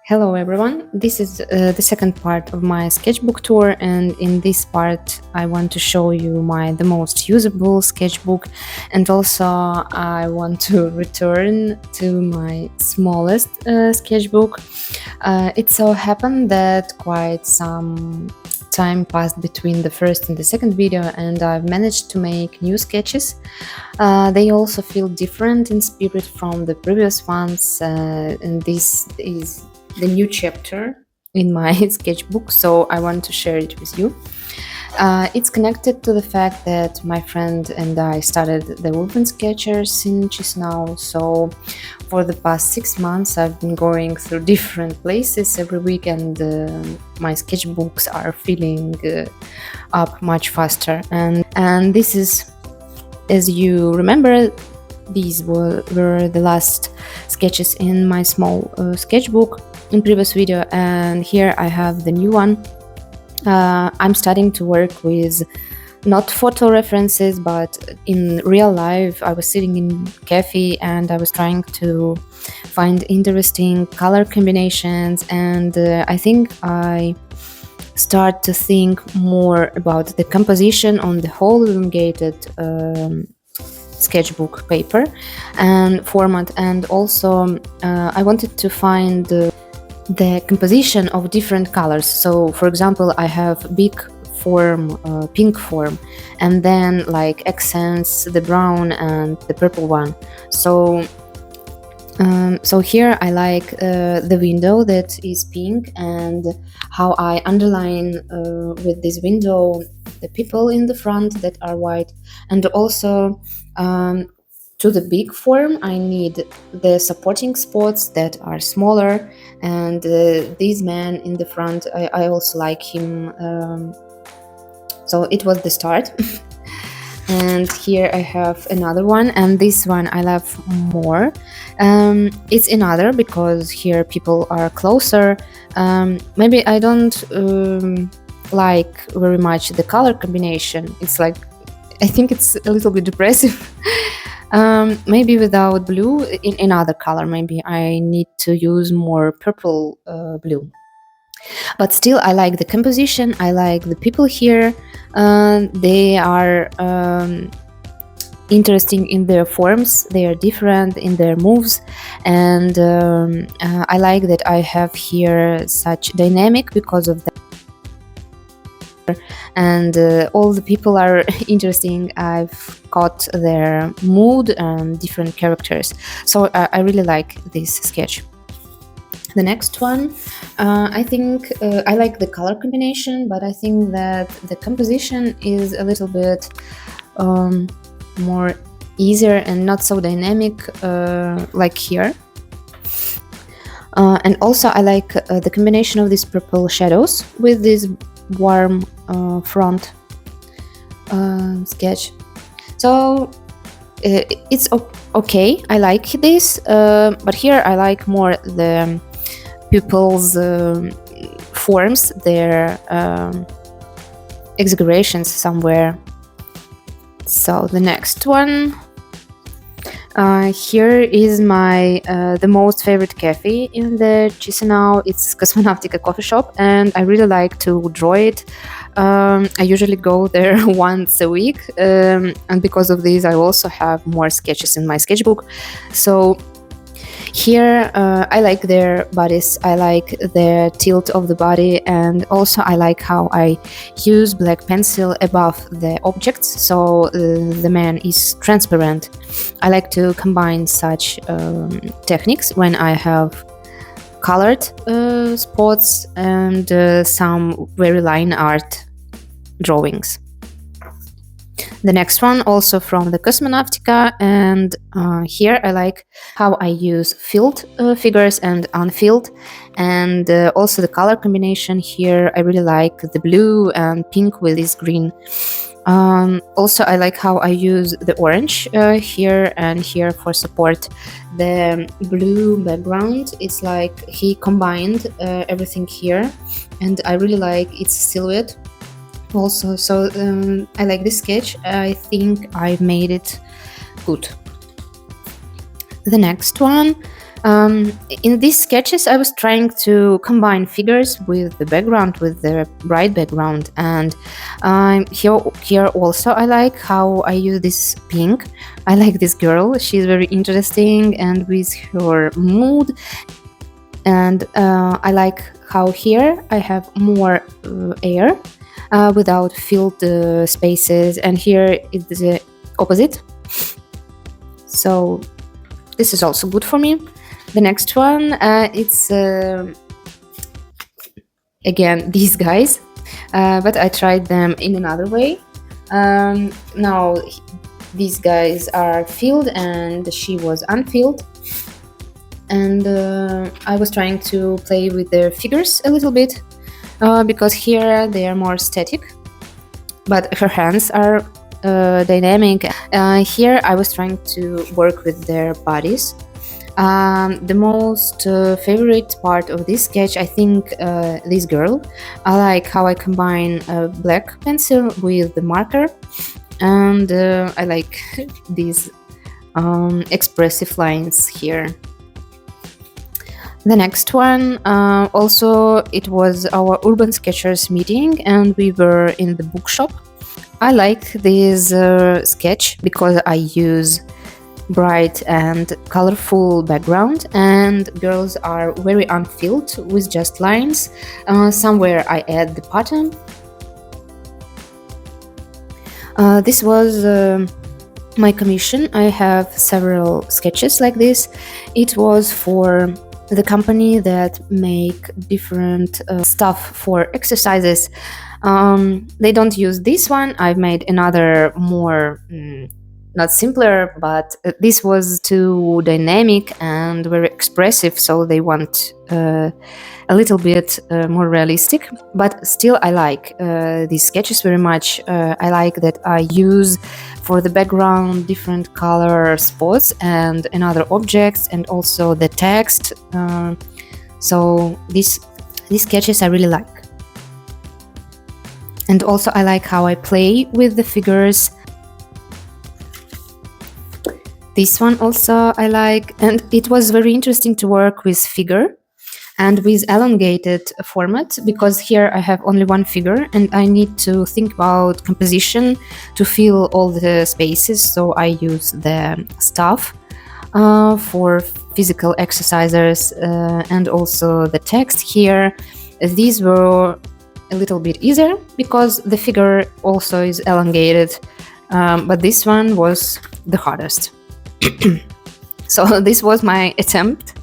Hello everyone, this is the second part of my sketchbook tour, and in this part I want to show you the most usable sketchbook, and also I want to return to my smallest sketchbook. It so happened that quite some time passed between the first and the second video, and I've managed to make new sketches. They also feel different in spirit from the previous ones, and this is the new chapter in my sketchbook, so I want to share it with you. It's connected to the fact that my friend and I started the urban sketchers in Chisinau, so for the past 6 months I've been going through different places every week, and my sketchbooks are filling up much faster, and this is, as you remember, these were the last sketches in my small sketchbook in previous video, and here I have the new one. I'm starting to work with not photo references, but in real life. I was sitting in Café and I was trying to find interesting color combinations, and I think I start to think more about the composition on the whole elongated sketchbook paper and format, and also I wanted to find the composition of different colors. So for example, I have big form, pink form, and then like accents, the brown and the purple one. So here I like the window that is pink, and how I underline with this window the people in the front that are white, and also to the big form I need the supporting spots that are smaller, and this man in the front, I also like him, so it was the start. And here I have another one, and this one I love more. It's another because here people are closer. Maybe I don't like very much the color combination. It's like, I think it's a little bit depressive. Maybe without blue, in another color, maybe I need to use more purple blue. But still, I like the composition, I like the people here. They are interesting in their forms, they are different in their moves, and I like that I have here such dynamic because of that. And all the people are interesting. I've got their mood and different characters, so I really like this sketch. The next one, I think I like the color combination, but I think that the composition is a little bit more easier and not so dynamic like here. And also I like the combination of these purple shadows with this warm front sketch. So it's okay, I like this, but here I like more the pupils' forms, their exaggerations somewhere. So the next one, here is my the most favorite cafe in the Chisinau. It's Cosmonautica coffee shop, and I really like to draw it. I usually go there once a week, and because of this I also have more sketches in my sketchbook. So here I like their bodies, I like the tilt of the body, and also I like how I use black pencil above the objects, so the man is transparent. I like to combine such techniques when I have colored spots and some very line art drawings. The next one also from the Cosmonautica, and here I like how I use filled figures and unfilled, and also the color combination here. I really like the blue and pink with this green. Also I like how I use the orange here and here for support. The blue background, it's like he combined everything here, and I really like its silhouette also. So I like this sketch. I think I made it good. The next one, In these sketches, I was trying to combine figures with the background, with the bright background, and here also I like how I use this pink. I like this girl; she's very interesting, and with her mood. And I like how here I have more air without filled spaces, and here it's the opposite. So this is also good for me. The next one, it's again these guys, but I tried them in another way. Now these guys are filled and she was unfilled, and I was trying to play with their figures a little bit because here they are more static, but her hands are dynamic. Here I was trying to work with their bodies. The most favorite part of this sketch, I think, this girl. I like how I combine a black pencil with the marker, and I like these expressive lines here. The next one, also it was our Urban Sketchers meeting, and we were in the bookshop. I like this sketch because I use bright and colorful background, and girls are very unfilled with just lines. Somewhere I add the pattern. This was my commission. I have several sketches like this. It was for the company that make different stuff for exercises. They don't use this one. I've made another more not simpler, but this was too dynamic and very expressive, so they want a little bit more realistic. But still I like these sketches very much. I like that I use for the background different color spots and another objects, and also the text. So these sketches I really like. And also I like how I play with the figures. This one also I like, and it was very interesting to work with figure and with elongated format, because here I have only one figure and I need to think about composition to fill all the spaces. So I use the stuff for physical exercises and also the text here. These were a little bit easier because the figure also is elongated, but this one was the hardest. So this was my attempt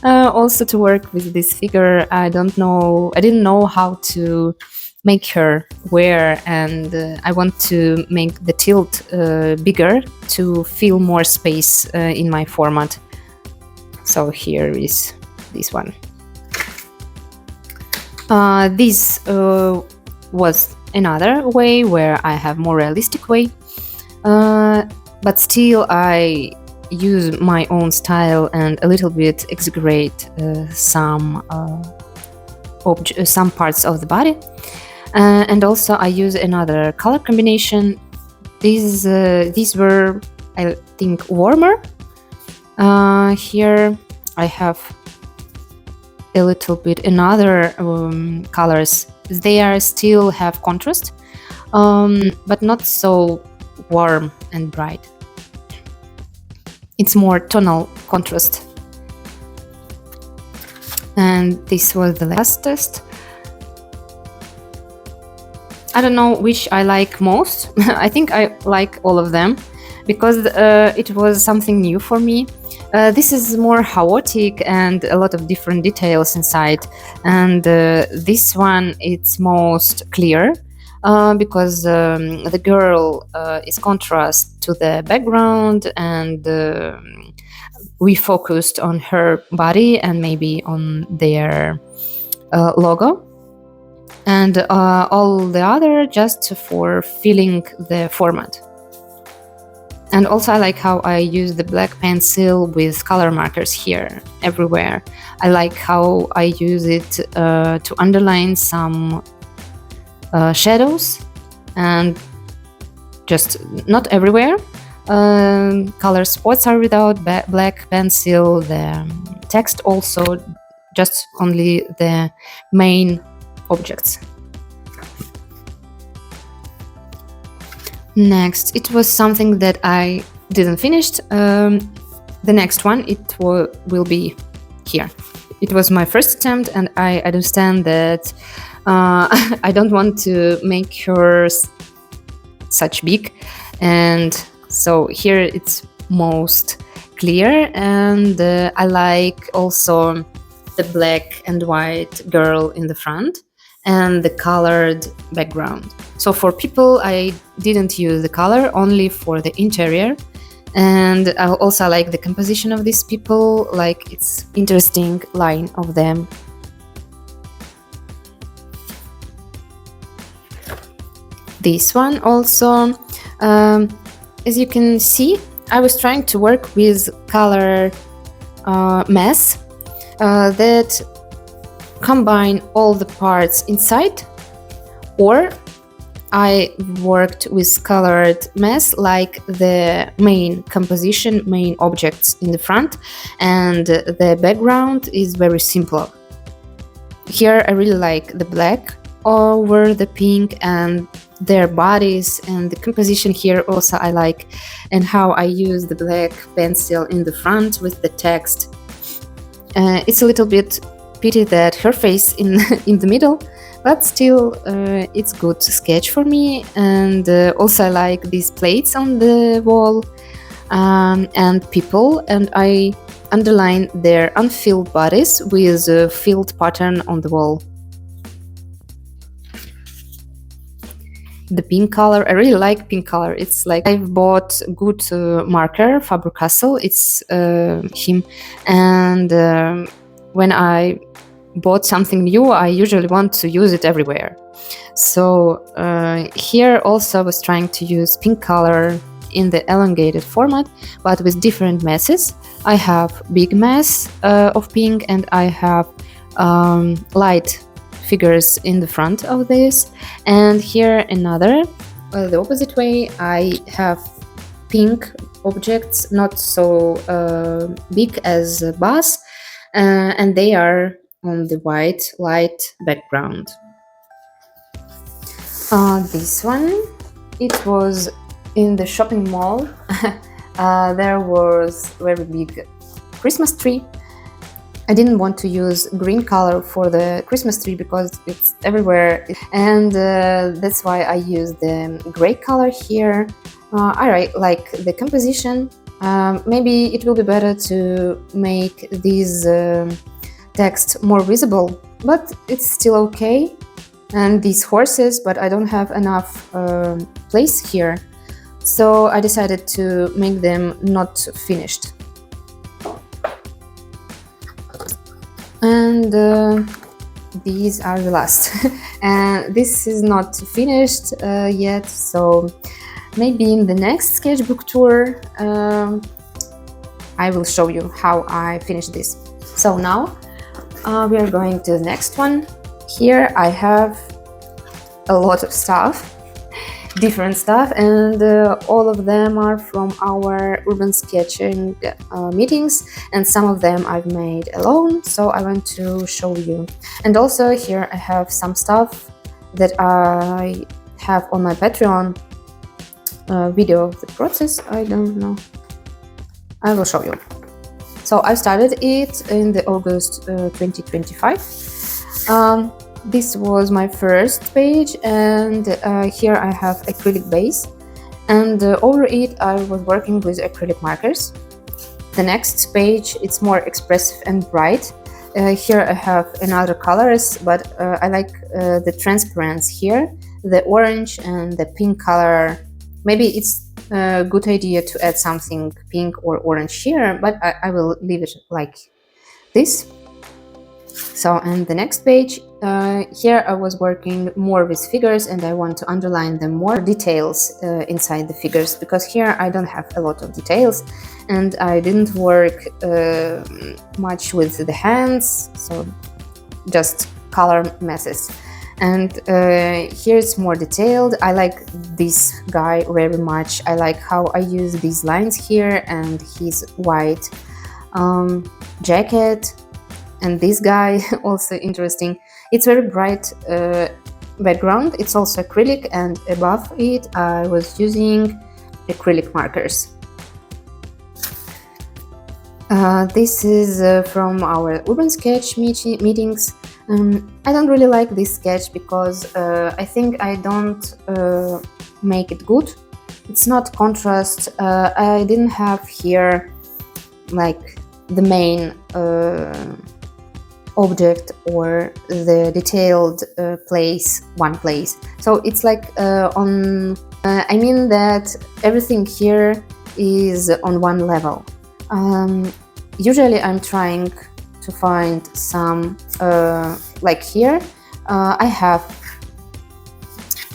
also to work with this figure. I didn't know how to make her wear, and I want to make the tilt bigger to fill more space in my format. So here is this one. This was another way where I have more realistic way, but still I use my own style and a little bit exaggerate some parts of the body, and also I use another color combination. These were, I think, warmer. Here I have a little bit another colors. They are still have contrast, but not so warm and bright. It's more tonal contrast. And this was the last test. I don't know which I like most. I think I like all of them because it was something new for me. This is more chaotic and a lot of different details inside, and this one it's most clear because the girl is contrast to the background, and we focused on her body and maybe on their logo, and all the other just for filling the format. And also I like how I use the black pencil with color markers here everywhere. I like how I use it to underline some shadows, and just not everywhere, Color spots are without black pencil. The text also just only the main objects. Next, it was something that I didn't finish. The next one, it will be here. It was my first attempt, and I understand that I don't want to make her such big, and so here it's most clear, and I like also the black and white girl in the front and the colored background. So for people, I didn't use the color, only for the interior. And I also like the composition of these people, like it's interesting line of them. This one also, as you can see, I was trying to work with color mess that combine all the parts inside, or I worked with colored mess like the main composition, main objects in the front, and the background is very simple. Here I really like the black over the pink and their bodies, and the composition here also I like, and how I use the black pencil in the front with the text. It's a little bit pity that her face in the middle, but still it's good sketch for me. And also I like these plates on the wall and people, and I underline their unfilled bodies with a filled pattern on the wall. The pink color, I really like pink color. It's like I've bought good marker, Faber-Castell, it's him, and when I bought something new, I usually want to use it everywhere. So here also I was trying to use pink color in the elongated format, but with different masses. I have big mass of pink, and I have light figures in the front of this, and here another the opposite way. I have pink objects, not so big as a bus, and they are on the white light background. This one, it was in the shopping mall. There was very big Christmas tree. I didn't want to use green color for the Christmas tree because it's everywhere, and that's why I used the gray color here. I like the composition. Maybe it will be better to make these text more visible, but it's still okay. And these horses, but I don't have enough place here, so I decided to make them not finished. And these are the last. And this is not finished yet, so maybe in the next sketchbook tour I will show you how I finish this. So now we are going to the next one. Here I have a lot of stuff, different stuff, and all of them are from our urban sketching meetings, and some of them I've made alone, so I want to show you. And also here I have some stuff that I have on my Patreon video of the process. I don't know, I will show you. So I started it in the August 2025. This was my first page, and here I have acrylic base, and over it I was working with acrylic markers. The next page, it's more expressive and bright. Here I have another colors, but I like the transparency here, the orange and the pink color. Maybe it's a good idea to add something pink or orange here, but I will leave it like this. So, and the next page, here I was working more with figures, and I want to underline them more details inside the figures, because here I don't have a lot of details, and I didn't work much with the hands, so just color messes. And here it's more detailed. I like this guy very much. I like how I use these lines here and his white jacket. And this guy also interesting. It's very bright background. It's also acrylic, and above it I was using acrylic markers. This is from our urban sketch meetings. I don't really like this sketch because I think I don't make it good. It's not contrast. I didn't have here like the main object or the detailed one place. So it's like I mean that everything here is on one level. Usually I'm trying to find some like here I have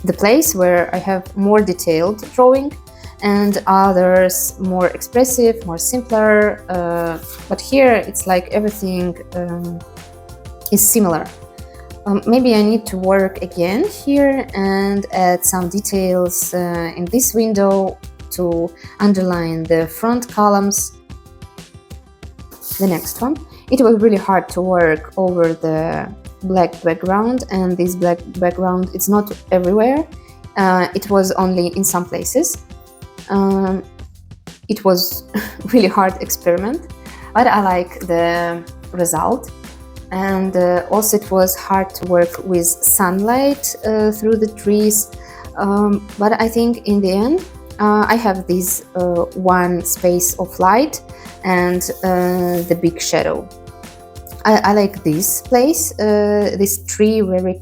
the place where I have more detailed drawing and others more expressive, more simpler, but here it's like everything is similar. Maybe I need to work again here and add some details in this window to underline the front columns. The next one. It was really hard to work over the black background, and this black background it's not everywhere. It was only in some places. It was really hard experiment, but I like the result. And also it was hard to work with sunlight through the trees, but I think in the end I have this one space of light and the big shadow. I like this place, this tree, very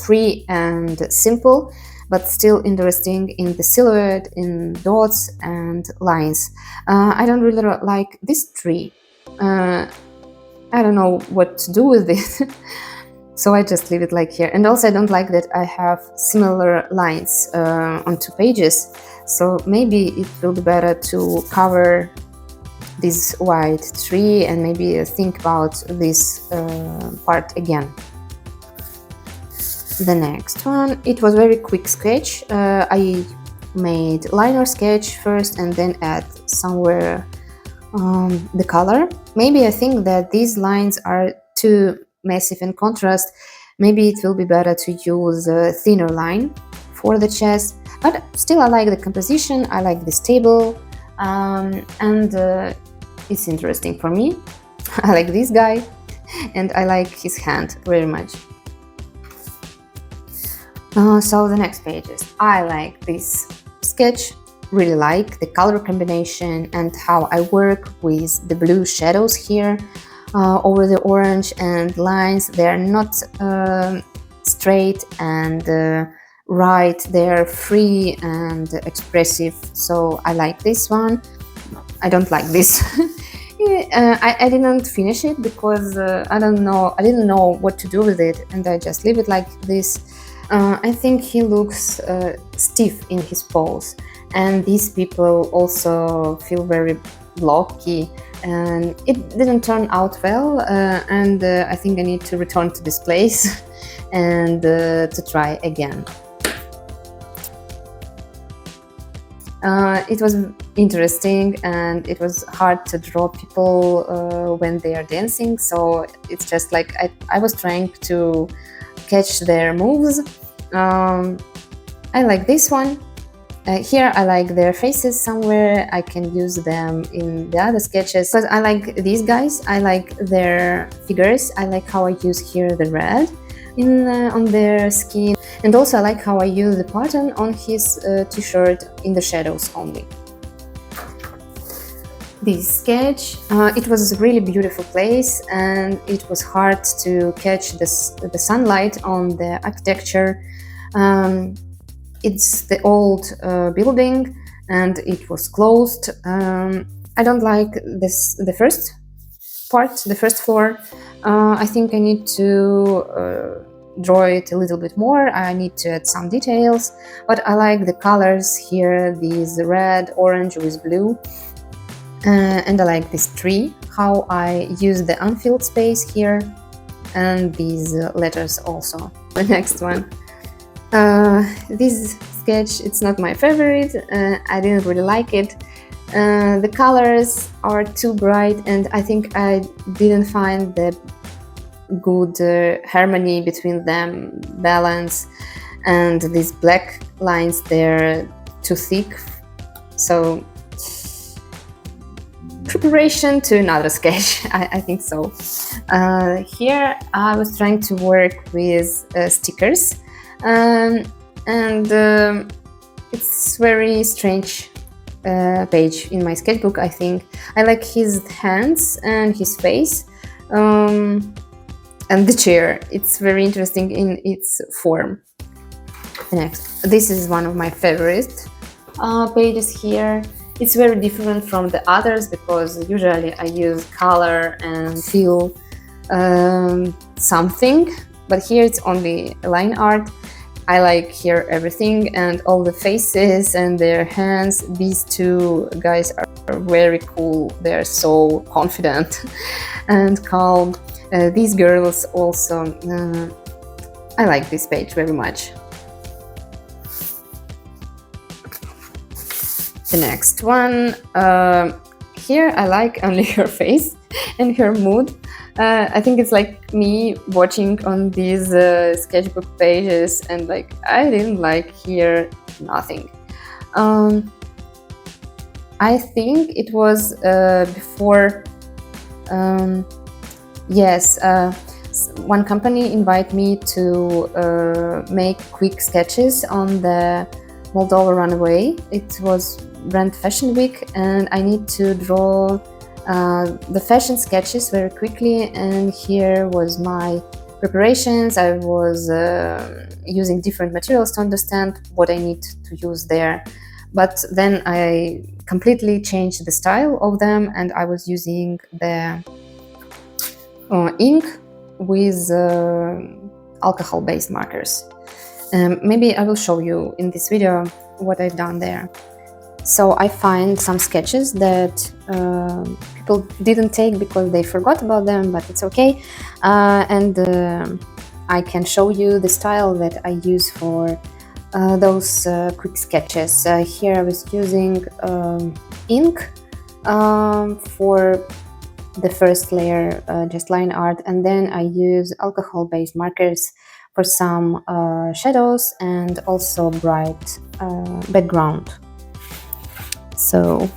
free and simple, but still interesting in the silhouette, in dots and lines. I don't really like this tree. I don't know what to do with it, so I just leave it like here. And also I don't like that I have similar lines on 2 pages, so maybe it will be better to cover this white tree and maybe think about this part again. The next one, it was very quick sketch. I made liner sketch first and then add somewhere the color. Maybe I think that these lines are too massive in contrast. Maybe it will be better to use a thinner line for the chest, but still I like the composition. I like this table, and it's interesting for me. I like this guy and I like his hand very much. So the next pages, I like this sketch. Really like the color combination and how I work with the blue shadows here over the orange, and lines, they are not straight and right, they're free and expressive, so I like this one. I don't like this. I didn't finish it because I didn't know what to do with it, and I just leave it like this. I think he looks stiff in his pose, and these people also feel very blocky, and it didn't turn out well, and I think I need to return to this place and to try again. It was interesting and it was hard to draw people when they are dancing, so it's just like I was trying to catch their moves. I like this one. Here I like their faces somewhere. I can use them in the other sketches, but I like these guys. I like their figures. I like how I use here the red on their skin, and also I like how I use the pattern on his t-shirt in the shadows only. This sketch, it was a really beautiful place, and it was hard to catch the sunlight on the architecture. It's the old building and it was closed. I don't like the first part, the first floor. I think I need to draw it a little bit more. I need to add some details, but I like the colors here, these red, orange with blue. And I like this tree, how I use the unfilled space here. and these letters also. The next one. This sketch, it's not my favorite. I didn't really like it. The colors are too bright, and I think I didn't find the good harmony between them, balance, and these black lines, they're too thick. So preparation to another sketch. I think so. Here I was trying to work with stickers, and it's very strange page in my sketchbook. I think I like his hands and his face, and the chair. It's very interesting in its form. Next, this is one of my favorite pages here. It's very different from the others because usually I use color and feel something, but here it's only line art. I like here everything and all the faces and their hands. These two guys are very cool. They're so confident and calm. These girls also, I like this page very much. The next one, here I like only her face and her mood. I think it's like me watching on these sketchbook pages, and like I didn't like here nothing. I think it was before, yes, one company invited me to make quick sketches on the Moldova runway. It was brand fashion week, and I need to draw the fashion sketches very quickly, and here was my preparations. I was using different materials to understand what I need to use there, but then I completely changed the style of them, and I was using the ink with alcohol-based markers. Maybe I will show you in this video what I've done there. So I find some sketches that people didn't take because they forgot about them, but it's okay. And I can show you the style that I use for those quick sketches. Here I was using ink for the first layer, just line art, and then I use alcohol-based markers for some shadows and also bright background. So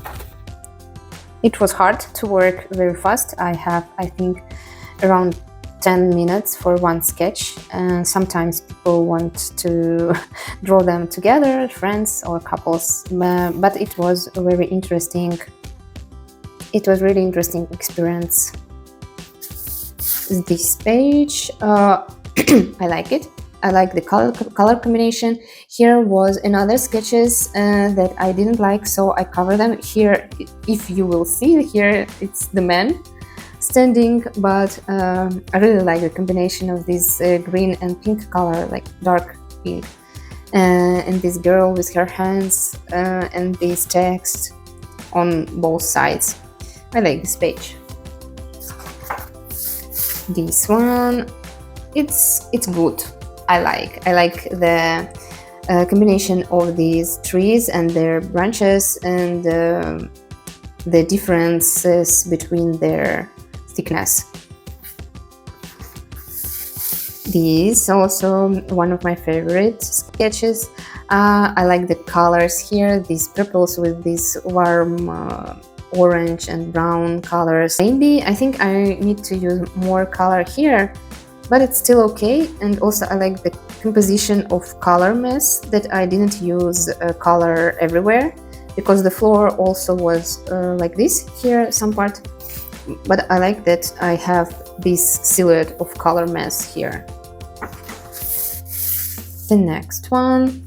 it was hard to work very fast. I have, I think, around 10 minutes for one sketch, and sometimes people want to draw them together, friends or couples, but it was a very interesting, it was really interesting experience. This page, I like it. I like the color combination. Here was another sketches that I didn't like, so I cover them. Here, if you will see, here it's the man standing, but I really like the combination of this green and pink color, like dark pink, and this girl with her hands and this text on both sides. I like this page. This one, it's good. I like the combination of these trees and their branches and the differences between their thickness. This is also one of my favorite sketches. I like the colors here, these purples with these warm orange and brown colors. Maybe I think I need to use more color here, but it's still okay. And also I like the composition of color mess, that I didn't use color everywhere, because the floor also was like this here, some part, but I like that I have this silhouette of color mess here. The next one,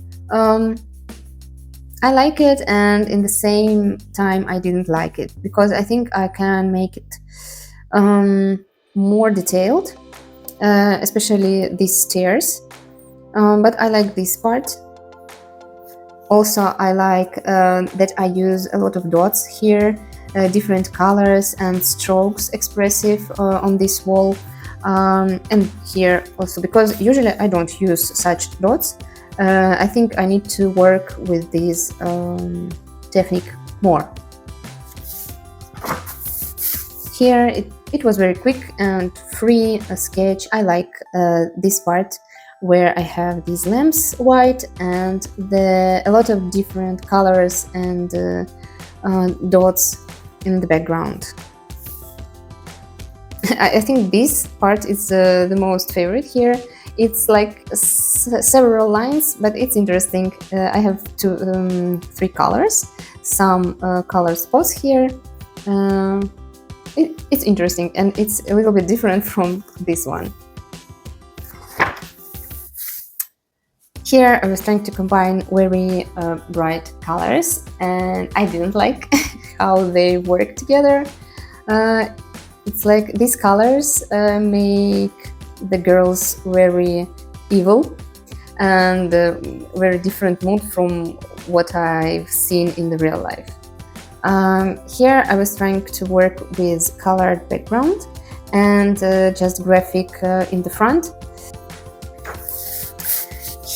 I like it, and in the same time I didn't like it, because I think I can make it more detailed, especially these stairs, but I like this part. Also I like that I use a lot of dots here, different colors and strokes expressive on this wall. And here also, because usually I don't use such dots, I think I need to work with this technique more. Here it was very quick and free sketch. I like this part where I have these lamps white and a lot of different colors and dots in the background. I think this part is the most favorite here. It's like several lines, but it's interesting. I have three colors, some color spots here. It's interesting and it's a little bit different from this one. Here I was trying to combine very bright colors, and I didn't like how they work together. It's like these colors make the girls very evil and very different mood from what I've seen in the real life. Here I was trying to work with colored background and just graphic in the front.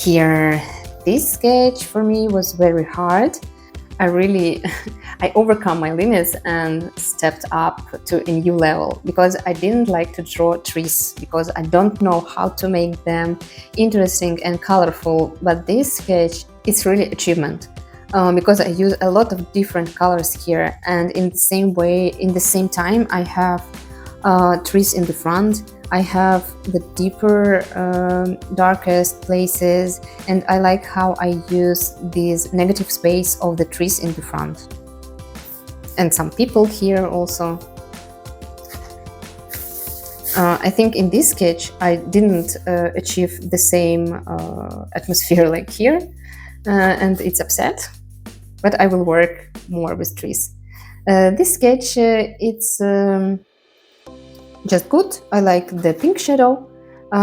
Here, this sketch for me was very hard. I overcome my limits and stepped up to a new level because I didn't like to draw trees because I don't know how to make them interesting and colorful. But this sketch is really achievement because I use a lot of different colors here, and in the same way, in the same time, I have trees in the front. I have the deeper, darkest places, and I like how I use this negative space of the trees in the front. And some people here also. I think in this sketch I didn't achieve the same atmosphere like here, and it's upset, but I will work more with trees. This sketch, it's just good. I like the pink shadow.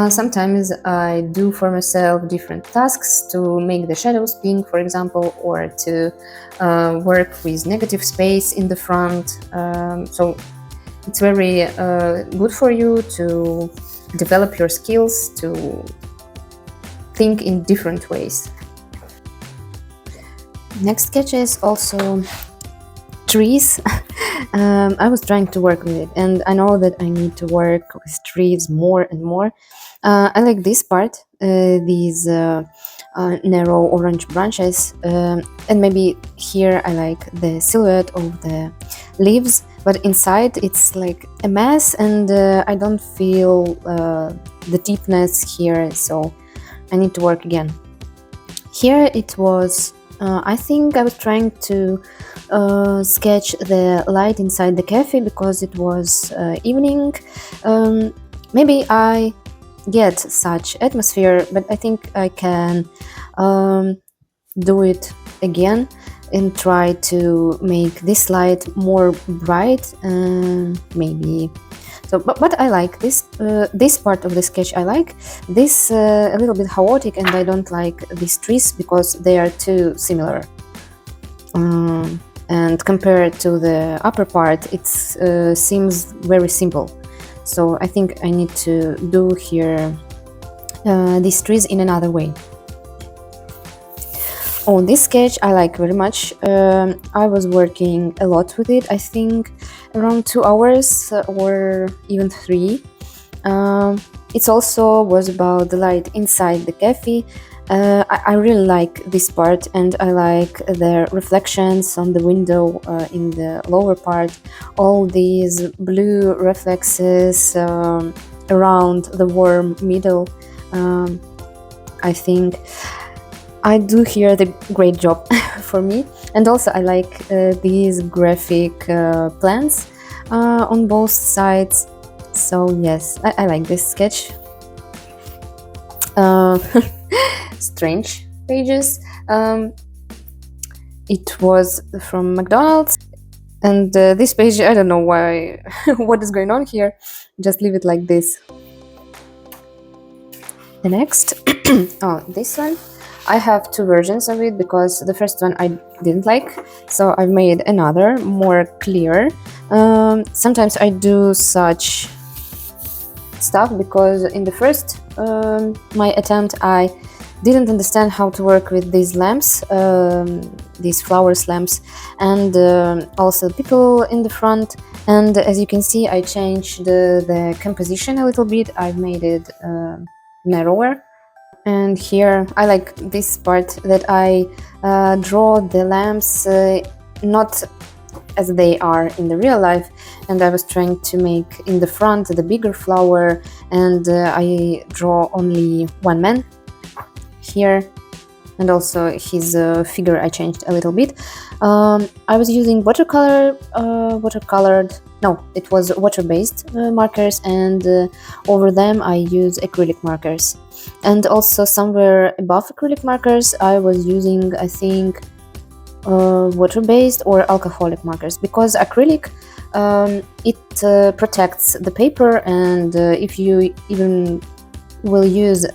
Sometimes I do for myself different tasks to make the shadows pink, for example, or to work with negative space in the front. So it's very good for you to develop your skills, to think in different ways. Next sketch is also trees. I was trying to work with it, and I know that I need to work with trees more and more. I like this part, these narrow orange branches, and maybe here I like the silhouette of the leaves, but inside it's like a mess, and I don't feel the deepness here, so I need to work again. Here it was I think I was trying to sketch the light inside the cafe because it was evening. Maybe I get such atmosphere, but I think I can do it again and try to make this light more bright, maybe. So, but I like this this part of the sketch. I like this a little bit chaotic, and I don't like these trees because they are too similar. And compared to the upper part, it seems very simple. So I think I need to do here these trees in another way. Oh, this sketch I like very much. I was working a lot with it. I think around 2 hours or even 3. It also was about the light inside the cafe. I really like this part, and I like the reflections on the window in the lower part. All these blue reflexes around the warm middle. I think I do here the great job for me. And also I like these graphic plants on both sides. So yes, I like this sketch. Strange pages. It was from McDonald's, and this page, I don't know why, what is going on here. Just leave it like this. The next, oh, this one. I have 2 versions of it because the first one I didn't like, so I made another, more clear. Sometimes I do such stuff, because in the first my attempt I didn't understand how to work with these lamps, these flowers lamps, and also people in the front. And as you can see, I changed the composition a little bit. I've made it narrower. And here I like this part that I draw the lamps not as they are in the real life, and I was trying to make in the front the bigger flower, and I draw only one man here, and also his figure I changed a little bit. I was using watercolor, it was water-based markers, and over them I use acrylic markers. And also somewhere above acrylic markers I was using, I think, water-based or alcoholic markers, because acrylic it protects the paper, and if you even will use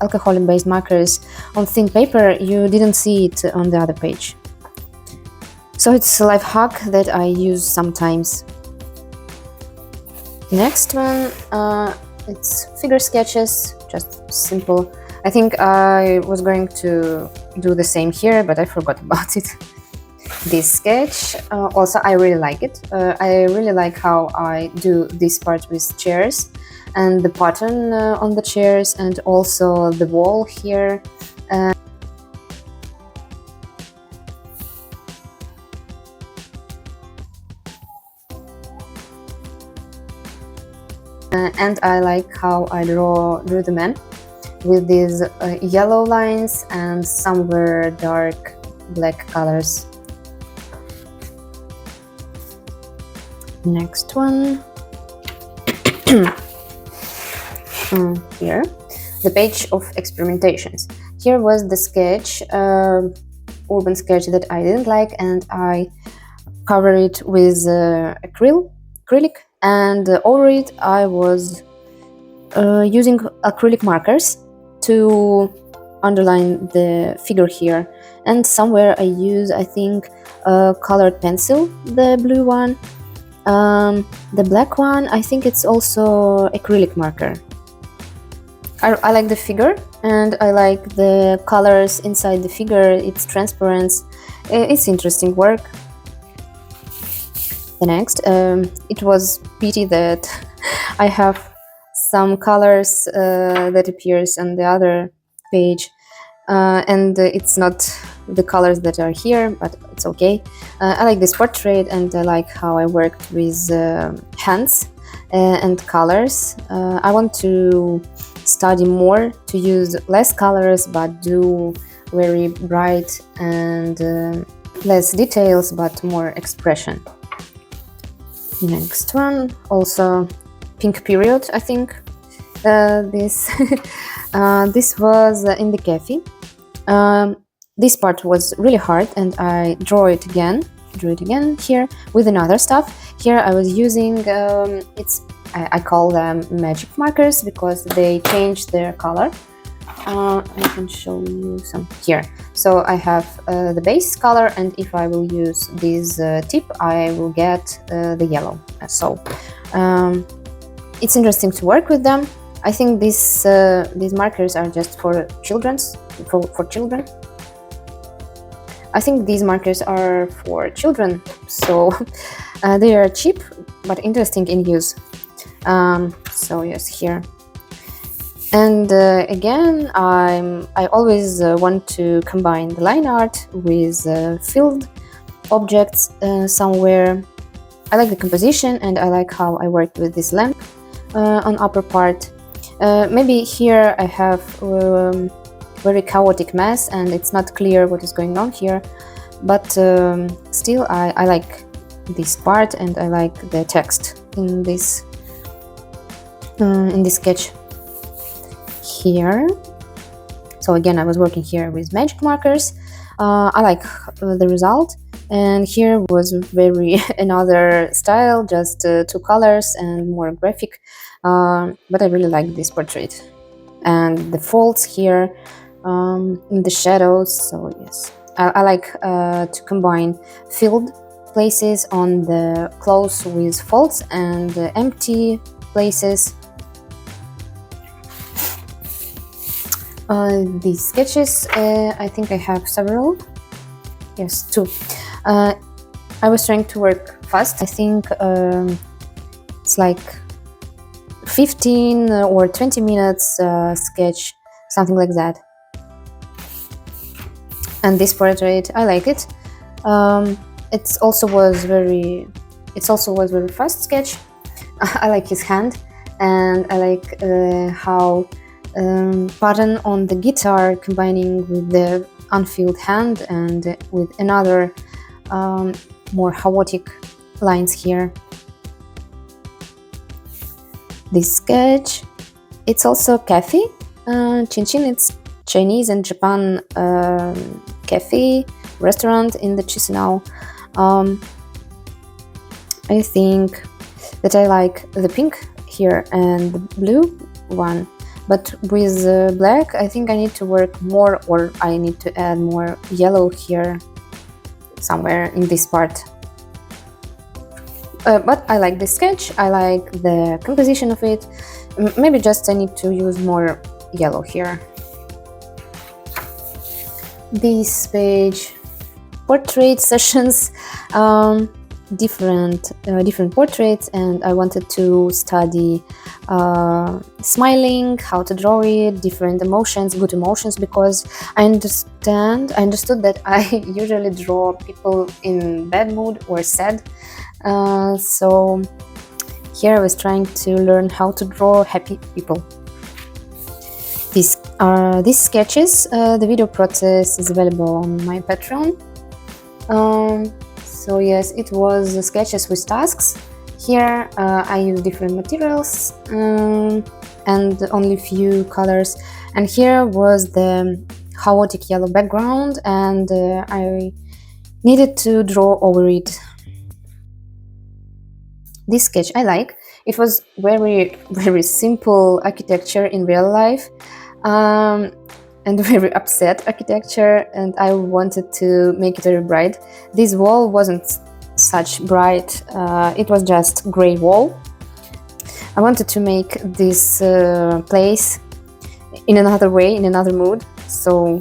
alcohol-based markers on thin paper, you didn't see it on the other page. So it's a life hack that I use sometimes. Next one, it's figure sketches, just simple. I think I was going to do the same here, but I forgot about it. This sketch, also I really like it. I really like how I do this part with chairs, and the pattern on the chairs, and also the wall here. And I like how I drew the man with these yellow lines and somewhere dark black colors. Next one. Here, the page of experimentations. Here was the sketch, urban sketch that I didn't like, and I covered it with acrylic, and over it I was using acrylic markers to underline the figure here. And somewhere I use, I think, a colored pencil, the blue one. The black one, I think it's also acrylic marker. I like the figure, and I like the colors inside the figure. It's transparent. It's interesting work. The next, it was pity that I have some colors that appears on the other page, and it's not the colors that are here, but it's okay. I like this portrait, and I like how I worked with hands and colors. I want to study more, to use less colors but do very bright and less details but more expression. Next one, also pink period, I think. This this was in the Café. This part was really hard, and I drew it again here with another stuff. Here I was using I call them magic markers, because they change their color. I can show you some here. So I have the base color, and if I will use this tip, I will get the yellow. So it's interesting to work with them. I think these markers are just for children. I think these markers are for children, so they are cheap but interesting in use. So yes, here. And again, I always want to combine the line art with filled objects somewhere. I like the composition, and I like how I worked with this lamp on upper part. Maybe here I have very chaotic mess, and it's not clear what is going on here, but still I like this part, and I like the text in this sketch here. So again, I was working here with magic markers. I like the result, and here was very another style, just two colors and more graphic, but I really like this portrait and the folds here in the shadows. So yes, I like to combine filled places on the clothes with folds and empty places These sketches, I think I have several. Yes, two. I was trying to work fast. I think it's like 15 or 20 minutes sketch, something like that. And this portrait, I like it. It also was very fast sketch. I like his hand, and I like how pattern on the guitar combining with the unfilled hand and with another more chaotic lines here. This sketch, it's also Café. Chin-chin, it's Chinese and Japan cafe restaurant in the Chisinau. I think that I like the pink here and the blue one, but with black I think I need to work more, or I need to add more yellow here somewhere in this part. But I like this sketch, I like the composition of it. Maybe just I need to use more yellow here. This page, portrait sessions, different portraits, and I wanted to study smiling, how to draw it, different emotions, good emotions, because I understood that I usually draw people in bad mood or sad. So here I was trying to learn how to draw happy people. These sketches. The video process is available on my Patreon. So yes, it was sketches with tasks. Here I use different materials and only few colors. And here was the chaotic yellow background, and I needed to draw over it. This sketch I like. It was very simple architecture in real life, and very upset architecture, and I wanted to make it very bright. This wall wasn't such bright, it was just gray wall. I wanted to make this place in another way, in another mood, so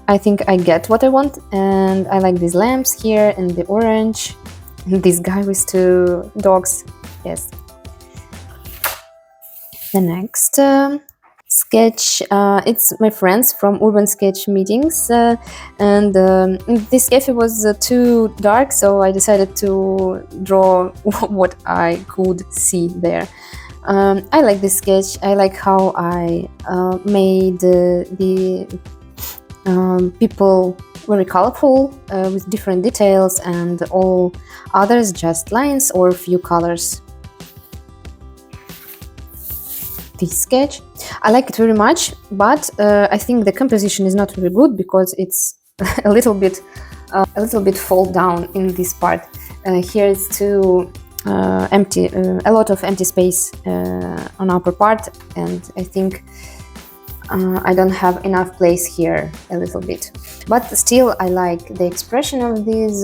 I think I get what I want. And I like these lamps here and the orange, and this guy with two dogs. Yes. The next sketch, it's my friends from urban sketch meetings, and this cafe was too dark, so I decided to draw what I could see there. I like this sketch. I like how I made the people very colorful with different details, and all others just lines or few colors. This sketch, I like it very much, but I think the composition is not very good because it's a little bit fall down in this part. Here it's too empty, a lot of empty space on upper part, and I think I don't have enough place here a little bit. But still, I like the expression of these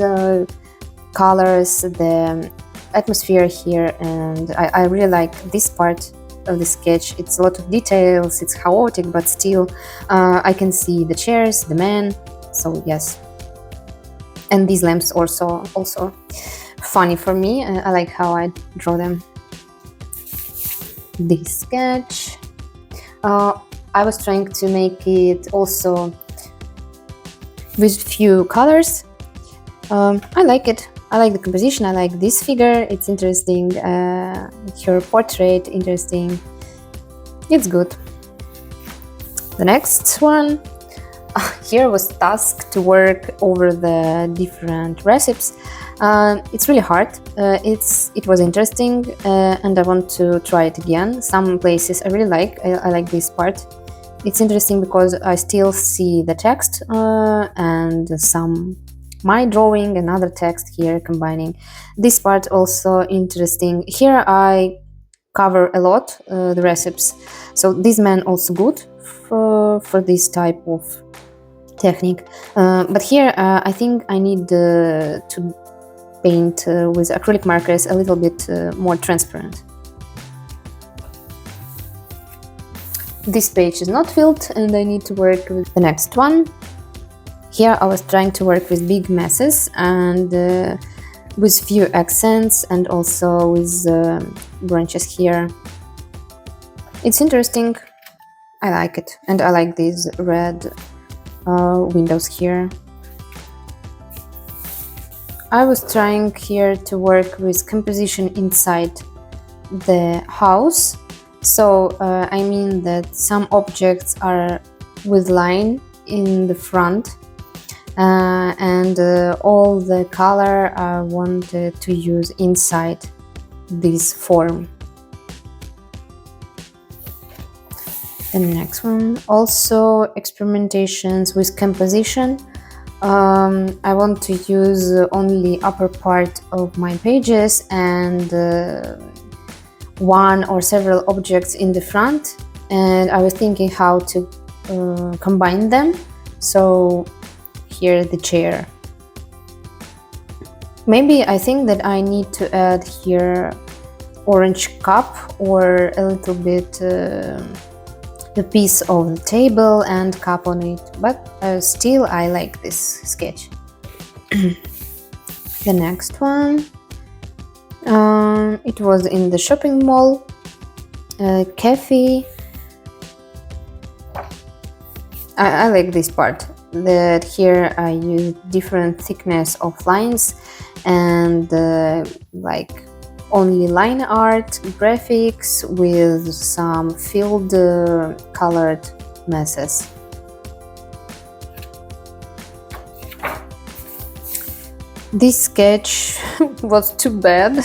colors, the atmosphere here, and I really like this part of the sketch. It's a lot of details, it's chaotic, but still I can see the chairs, the man, so yes. And these lamps also funny for me. I like how I draw them. This sketch, I was trying to make it also with few colors. I like it. I like the composition. I like this figure. It's interesting. Her portrait, interesting. It's good. The next one. Here was task to work over the different recipes. It's really hard. It was interesting, and I want to try it again. Some places I really like. I like this part. It's interesting because I still see the text and some my drawing, another text here combining. This part also interesting. Here I cover a lot the recipes, so this man also good for this type of technique. But here I think I need to paint with acrylic markers a little bit more transparent. This page is not filled and I need to work with the next one. Here I was trying to work with big masses and with few accents and also with branches here. It's interesting. I like it, and I like these red windows here. I was trying here to work with composition inside the house. So I mean that some objects are with line in the front and all the color I wanted to use inside this form. The next one, also experimentations with composition. I want to use only upper part of my pages and one or several objects in the front, and I was thinking how to combine them. So here the chair. Maybe I think that I need to add here orange cup or a little bit the piece of the table and cup on it, but still I like this sketch. The next one, it was in the shopping mall, Café. I like this part, that here I use different thickness of lines and like only line art graphics with some filled colored masses. This sketch was too bad.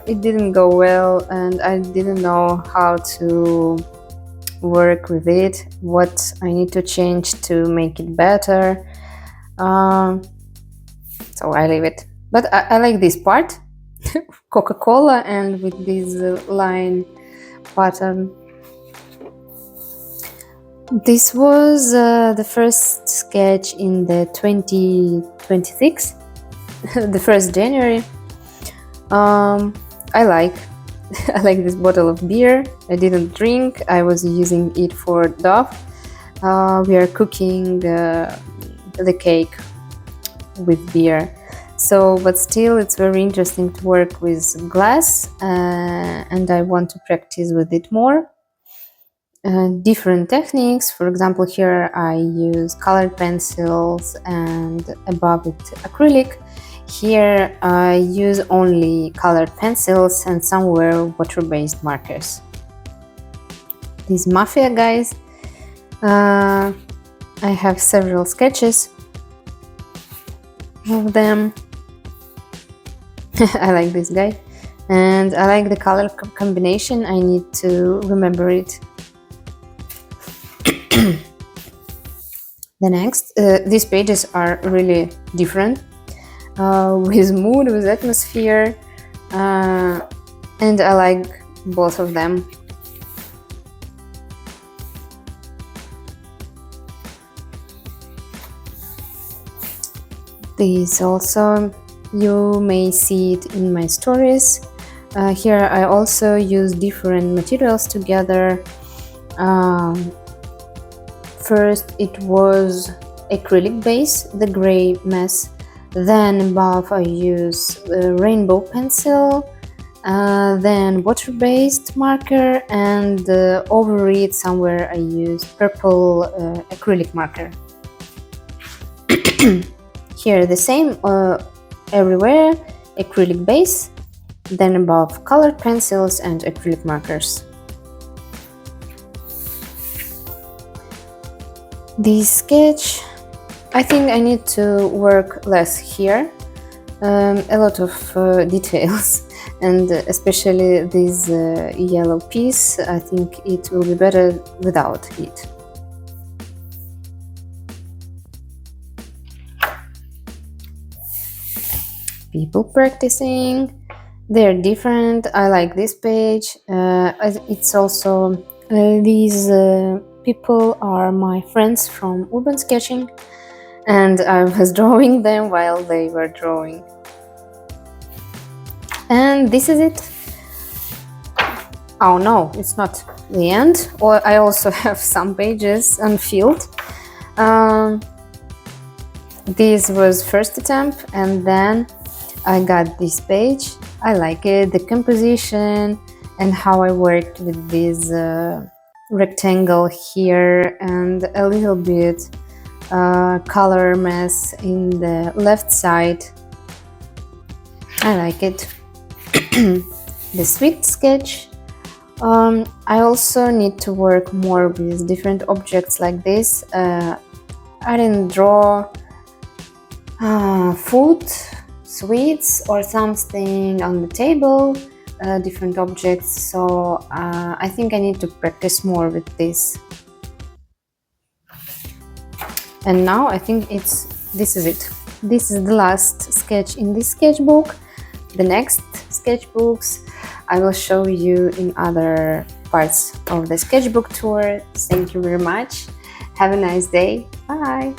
It didn't go well and I didn't know how to work with it, what I need to change to make it better. So I leave it. But I like this part. Coca-Cola and with this line pattern. This was the first sketch in the 2026, the 1st January. I like this bottle of beer. I didn't drink, I was using it for dough. We are cooking the cake with beer. So, but still it's very interesting to work with glass and I want to practice with it more. Different techniques, for example, here I use colored pencils and above it acrylic. Here I use only colored pencils and somewhere water-based markers. These mafia guys, I have several sketches of them. I like this guy and I like the color combination. I need to remember it. The next, these pages are really different, with mood, with atmosphere, and I like both of them. These also, you may see it in my stories. Here I also use different materials together. First it was acrylic base, the gray mess. Then above I use rainbow pencil, then water-based marker, and over it somewhere I use purple acrylic marker. Here the same everywhere, acrylic base, then above colored pencils and acrylic markers. This sketch, I think I need to work less here, a lot of details, and especially this yellow piece, I think it will be better without it. People practicing, they're different. I like this page. It's also these people are my friends from urban sketching, and I was drawing them while they were drawing. And this is it. Oh no, it's not the end. Or I also have some pages unfilled. Um, this was first attempt, and then I got this page. I like it, the composition, and how I worked with this rectangle here, and a little bit color mess in the left side. I like it. The sweet sketch. I also need to work more with different objects like this. I didn't draw food, sweets, or something on the table, different objects, so I think I need to practice more with this. And now I think this is it. This is the last sketch in this sketchbook. The next sketchbooks I will show you in other parts of the sketchbook tour. Thank you very much. Have a nice day. Bye.